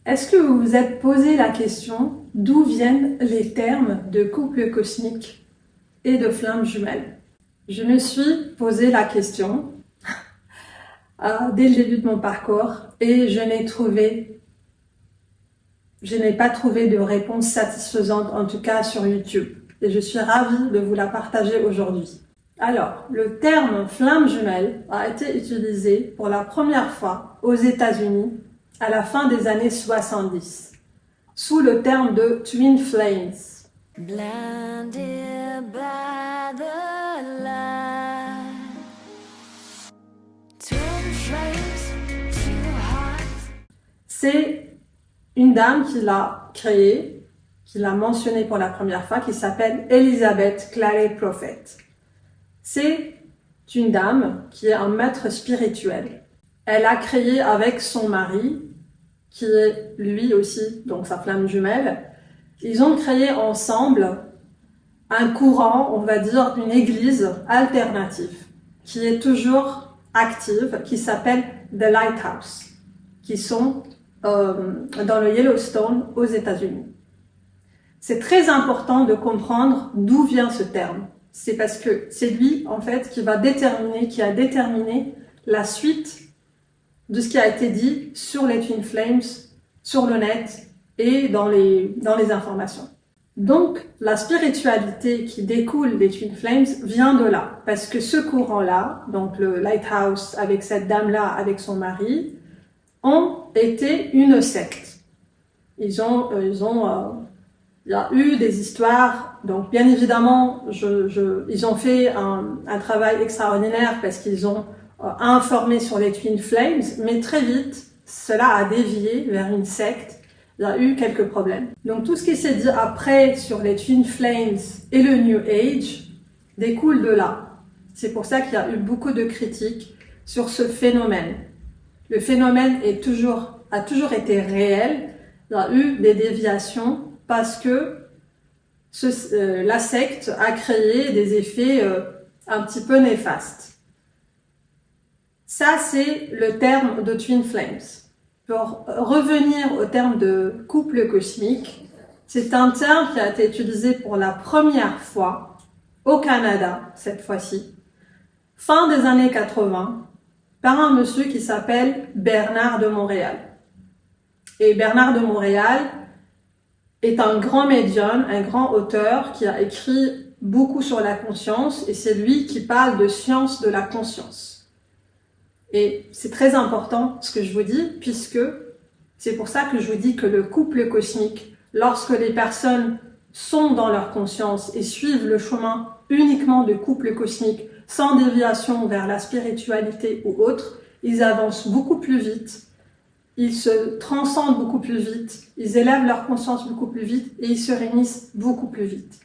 Est-ce que vous vous êtes posé la question d'où viennent les termes de couple cosmique et de flammes jumelles? Je me suis posé la question dès le début de mon parcours et je n'ai pas trouvé de réponse satisfaisante, en tout cas sur YouTube. Et je suis ravie de vous la partager aujourd'hui. Alors, le terme flamme jumelle a été utilisé pour la première fois aux États-Unis à la fin des années 70, sous le terme de Twin Flames. Blinded by the light. Twin flames, two hearts. C'est une dame qui l'a créé, qui l'a mentionné pour la première fois, qui s'appelle Elizabeth Claret Prophet. C'est une dame qui est un maître spirituel. Elle a créé avec son mari, qui est lui aussi, donc sa flamme jumelle, ils ont créé ensemble un courant, on va dire, une église alternative, qui est toujours active, qui s'appelle The Lighthouse, qui sont dans le Yellowstone aux États-Unis. C'est très important de comprendre d'où vient ce terme. C'est parce que c'est lui, en fait, qui a déterminé la suite de ce qui a été dit sur les Twin Flames, sur le net et dans les informations. Donc, la spiritualité qui découle des Twin Flames vient de là. Parce que ce courant-là, donc le Lighthouse avec cette dame-là, avec son mari, ont été une secte. Il y a eu des histoires, donc bien évidemment, ils ont fait un travail extraordinaire parce qu'ils ont informé sur les Twin Flames, mais très vite, cela a dévié vers une secte. Il y a eu quelques problèmes. Donc tout ce qui s'est dit après sur les Twin Flames et le New Age découle de là. C'est pour ça qu'il y a eu beaucoup de critiques sur ce phénomène. Le phénomène a toujours été réel. Il y a eu des déviations parce que la secte a créé des effets un petit peu néfastes. Ça, c'est le terme de Twin Flames. Pour revenir au terme de couple cosmique, c'est un terme qui a été utilisé pour la première fois au Canada, cette fois-ci, fin des années 80, par un monsieur qui s'appelle Bernard de Montréal. Et Bernard de Montréal est un grand médium, un grand auteur qui a écrit beaucoup sur la conscience et c'est lui qui parle de science de la conscience. Et c'est très important ce que je vous dis puisque c'est pour ça que je vous dis que le couple cosmique, lorsque les personnes sont dans leur conscience et suivent le chemin uniquement de couple cosmique sans déviation vers la spiritualité ou autre, ils avancent beaucoup plus vite. Ils se transcendent beaucoup plus vite, ils élèvent leur conscience beaucoup plus vite et ils se réunissent beaucoup plus vite.